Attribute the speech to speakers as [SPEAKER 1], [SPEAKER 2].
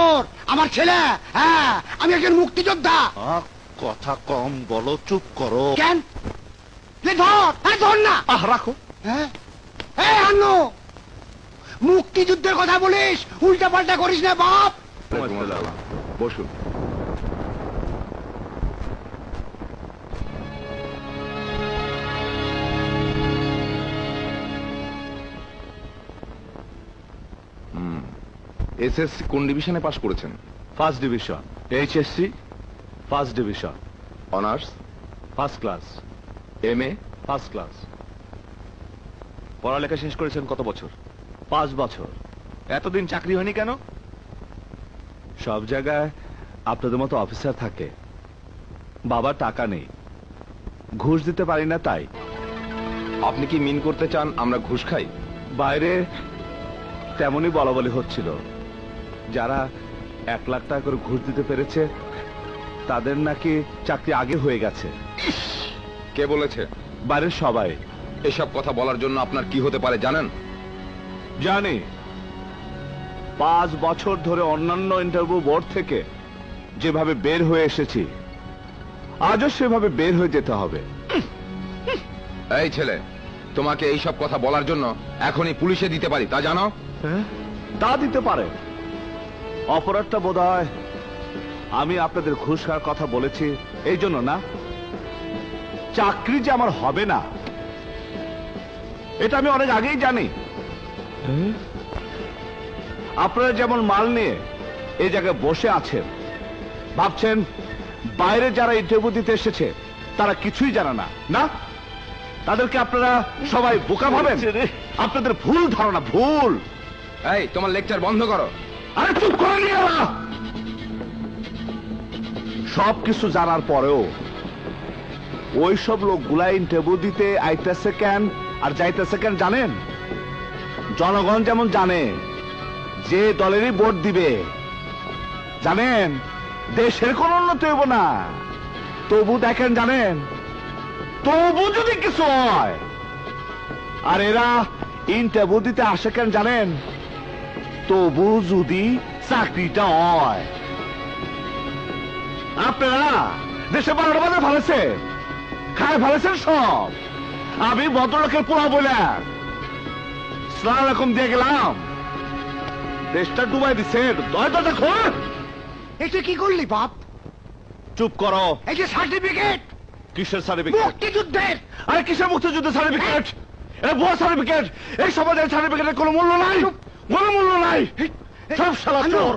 [SPEAKER 1] তোর? আমার ছেলে। হ্যাঁ, আমি একজন মুক্তিযোদ্ধা।
[SPEAKER 2] কথা কম বলো, চুপ করো।
[SPEAKER 1] কেন? ধর, ধর না।
[SPEAKER 2] রাখো।
[SPEAKER 1] হ্যাঁ, আন্নু, মুক্তিযুদ্ধের কথা বলিস, উল্টা পাল্টা করিস না বাপ।
[SPEAKER 2] বসুন। এসএসসি কোন ডিভিশনে পাশ করেছেন?
[SPEAKER 3] First division. HSC first division.
[SPEAKER 2] Honours?
[SPEAKER 3] First class.
[SPEAKER 2] MA?
[SPEAKER 3] First class. পড়ালেখা শেষ করেছেন কত বছর? 5 বছর। এতদিন চাকরি হয়নি কেন? সব জায়গায় আপনাদের মতো অফিসার থাকে, বাবার টাকা নেই, ঘুষ দিতে পারি না তাই।
[SPEAKER 2] আপনি কি মিন করতে চান আমরা ঘুষ খাই?
[SPEAKER 3] বাইরে তেমনই বলা বলি হচ্ছিল, যারা 1 লাখ টাকা করে ঘুষ দিতে পেরেছে তাদের নাকি চাকরি আগে হয়ে গেছে।
[SPEAKER 2] কে বলেছে?
[SPEAKER 3] বাইরের সবাই।
[SPEAKER 2] এসব কথা বলার জন্য আপনার কি হতে পারে জানেন?
[SPEAKER 3] জানি। 5 বছর ধরে অন্যান্য ইন্টারভিউ বোর্ড থেকে যেভাবে বের হয়ে এসেছি, আজও সেভাবে বের হয়ে যেতে হবে।
[SPEAKER 2] এই ছেলে, তোমাকে এইসব কথা বলার জন্য এখনই পুলিশে দিতে পারি, তা জানো?
[SPEAKER 3] তা দিতে পারে। অপরাধটা বোধহয় আমি আপনাদের ঘুষ খাওয়ার কথা বলেছি এই জন্য না। চাকরি যে আমার হবে না এটা আমি অনেক আগেই জানি। আপনারা যেমন মাল নিয়ে এই জায়গায় বসে আছেন, ভাবছেন বাইরে যারা ইন্টারভিউ দিতে এসেছে তারা কিছুই জানে না, না? তাদেরকে আপনারা সবাই বোকা ভাবেন। আপনাদের ভুল ধারণা, ভুল।
[SPEAKER 2] এই, তোমার লেকচার বন্ধ করো।
[SPEAKER 3] আরে চুপ করে নিয়ে সব কিছু জানার পরেও ওইসব লোকগুলা ইন্টারভিউ দিতে আইতেছে কেন আর যাইতেছে কেন জানেন? জনগণ যেমন জানে যে দলেরই ভোট দিবে, জানেন দেশের কোন উন্নতি হইব না, তবু দেখেন জানেন, তবু যদি কিছু হয়। আর এরা ইন্টারভিউ দিতে আসে কেন জানেন? তবু যদি চাকরিটা হয়। আপনারা দেশে 12টা বাজে ভালেছে, খায় ভালেছেন সব। আমি ভদ্রলোকের পোড়া বলে সালাম আলাইকুম দিয়ে গেলাম, দেশটা ডুবাই দিচ্ছে। দরজা দেখো।
[SPEAKER 1] এটা কি করলি বাপ?
[SPEAKER 3] চুপ করো।
[SPEAKER 1] এই যে সার্টিফিকেট।
[SPEAKER 3] কিসের সার্টিফিকেট?
[SPEAKER 1] মুক্তিযুদ্ধের।
[SPEAKER 3] আরে কিসের মুক্তিযুদ্ধের সার্টিফিকেট? এ ভুয়া সার্টিফিকেট। এই সমাজের সার্টিফিকেটের কোনো মূল্য নাই, কোনো মূল্য নাই। সব শালা চোর।